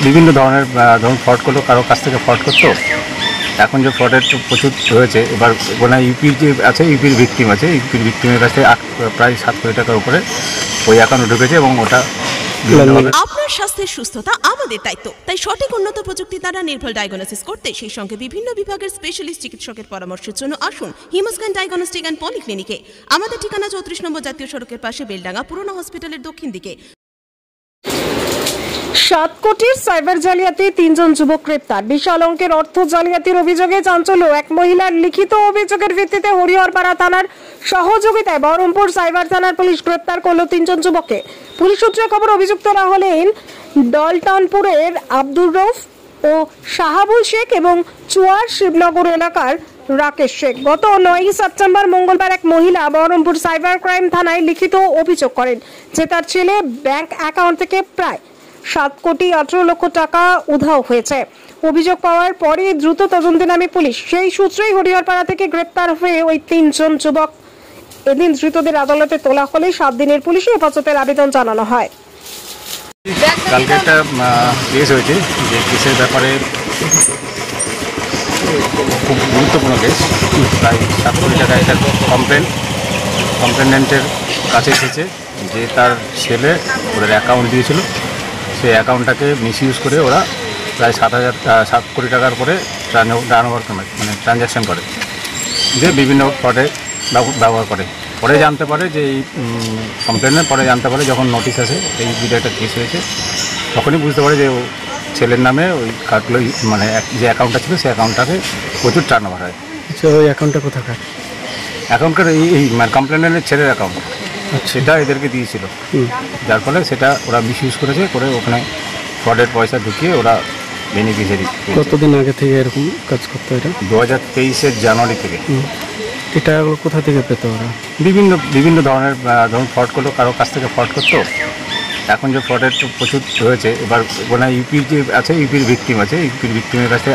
বিভিন্ন ধরনের ধরুন ফ্রড করলো, কারো কাছ থেকে ফ্রড করতো। এখন যে ফ্রডের প্রচুর হয়েছে, এবার ওখানে ইউপির যে আছে, ইউপির ভিকটিম আছে, ইউপির ভিকটিমের কাছে প্রায় 7 কোটি টাকার উপরে ওই অ্যাকাউন্টে ঢুকেছে এবং ওটা আপনার স্বাস্থ্যের সুস্থতা আমাদের দায়িত্ব, তাই সঠিক উন্নত প্রযুক্তি দ্বারা নির্ভুল ডায়াগনোসিস করতে সেই সঙ্গে বিভিন্ন বিভাগের স্পেশালিস্ট চিকিৎসকের পরামর্শের জন্য আসুন হিমোস্ক্যান ডায়াগনস্টিক অ্যান্ড পলিক্লিনিকে। আমাদের ঠিকানা 34 নম্বর জাতীয় সড়কের পাশে, বেলডাঙ্গা পুরনো হসপিটালের দক্ষিণ দিকে। 7 কোটির সাইবার জালিয়াতি, 3 জন যুবক গ্রেপ্তার। বিশাল অঙ্কের অর্থ জালিয়াতির অভিযোগে চাঞ্চল্য। এক মহিলার লিখিত অভিযোগের ভিত্তিতে হরিহরপাড়া থানার সহযোগিতায় বহরমপুর সাইবার থানার পুলিশ গ্রেপ্তার করলো 3 জন যুবককে। পুলিশ সূত্রে খবর, অভিযুক্তরা হলেন ডলটনপুরের আব্দুর রউফ ও শাহাবুল শেখ এবং চুয়ার শিবনগর এলাকার রাকেশ শেখ। গত 9 সেপ্টেম্বর মঙ্গলবার এক মহিলা বহরমপুর সাইবার ক্রাইম থানায় লিখিত অভিযোগ করেন যে তার ছেলে ব্যাংক অ্যাকাউন্ট থেকে প্রায় 7 কোটি 18 লক্ষ টাকা উধাও হয়েছে। অভিযোগ পাওয়ার পরে দ্রুত তদন্তে নামে পুলিশ। সেই সূত্রেই হরিহরপাড়া থেকে গ্রেপ্তার হয়ে ওই 3 জন যুবক এদিন ধৃতদের আদালতে তোলা হলে 7 দিনের পুলিশি হেফাজতের আবেদন জানানো হয়। কালকে একটা কেস হয়েছে, যে কেসের ব্যাপারে খুব গুরুত্বপূর্ণ কেস। প্রায় 7 কোটি টাকা এটা কমপ্লেনেন্টের কাছে এসেছে যে তার ছেলে ওদের অ্যাকাউন্ট দিয়েছিল, সেই অ্যাকাউন্টটাকে মিসইউজ করে ওরা প্রায় 7 কোটি টাকার করে ট্রানজ্যাকশন করে, যে বিভিন্ন ফ্রডে ব্যবহার করে। পরে জানতে পারে যে এই কমপ্লেনের পরে জানতে পারে, যখন নোটিশ আসে এই ভিডিও একটা কেস হয়েছে, তখনই বুঝতে পারে যে ও ছেলের নামে ওই কার্ডগুলো মানে যে অ্যাকাউন্টটা ছিল সেই অ্যাকাউন্টটাকে প্রচুর টার্নওভার হয়। আচ্ছা, ওই অ্যাকাউন্টটা কোথাকার? অ্যাকাউন্টটার এই মানে কমপ্লেনের ছেলের অ্যাকাউন্ট, সেটা এদেরকে দিয়েছিল, যার ফলে সেটা ওরা মিসইউজ করেছে, করে ওখানে ফ্রডের পয়সা ঢুকিয়ে ওরা বেনিফিশিয়ারি। কতদিন আগে থেকে এরকম কাজ করতো এটা? 2023-এর জানুয়ারি থেকে। এটা কোথা থেকে পেতো ওরা? বিভিন্ন ধরনের ধরুন ফ্রড করলো, কারো কাছ থেকে ফ্রড করতো। এখন যে ফ্রডের প্রচুর হয়েছে, এবার ওখানে ইউপির যে আছে, ইউপির ভিকটিম আছে, ইউপির ভিকটিমের কাছে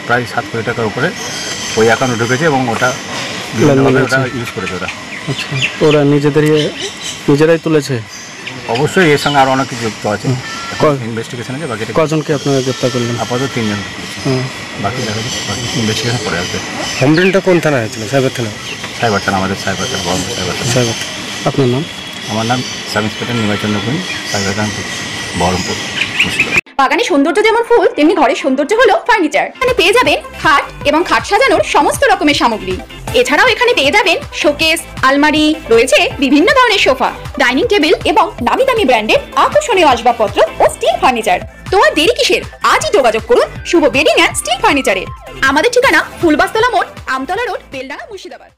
প্রায় 7 কোটি টাকার উপরে ওই অ্যাকাউন্টে ঢুকেছে এবং ওটা ওটা ইউজ করেছে ওরা। আচ্ছা, ওরা নিজেরাই তুলেছে? অবশ্যই এর সঙ্গে আরও অনেক কিছু যুক্ত আছে, ইনভেস্টিগেশন আছে। বাকি কজনকে আপনারা গ্রেপ্তার করলেন? আপাতত 3 জন। বাকি ইনভেস্টিগেশন করে আসবে। কমপ্লেনটা কোন থানা হয়েছিল? সাইবার থানা? সাইবার থানা, আমাদের সাইবার থানা, বহরমপুর সাইবার থানা। সাইবার। আপনার নাম? আমার নাম sub inspector Nimaichandra queen, cyber থানা, বহরমপুর। বাগানে সৌন্দর্য যেমন ফুল, তেমনি ঘরের সৌন্দর্য হলো ফার্নিচার। এখানে পেয়ে যাবেন খাট এবং খাট সাজানোর সমস্ত রকমের সামগ্রী। এছাড়াও এখানে পেয়ে যাবেন শোকেস, আলমারি, রয়েছে বিভিন্ন ধরনের সোফা, ডাইনিং টেবিল এবং নামি দামি ব্র্যান্ডের আকর্ষণীয় আসবাবপত্র ও স্টিল ফার্নিচার। তো আর দেরি কিসের? আজই যোগাযোগ করুন শুভ বেডিং অ্যান্ড স্টিল ফার্নিচারে। আমাদের ঠিকানা ফুলবাস্তলা মোড়, আমতলা রোড, বেলডাঙ্গা, মুর্শিদাবাদ।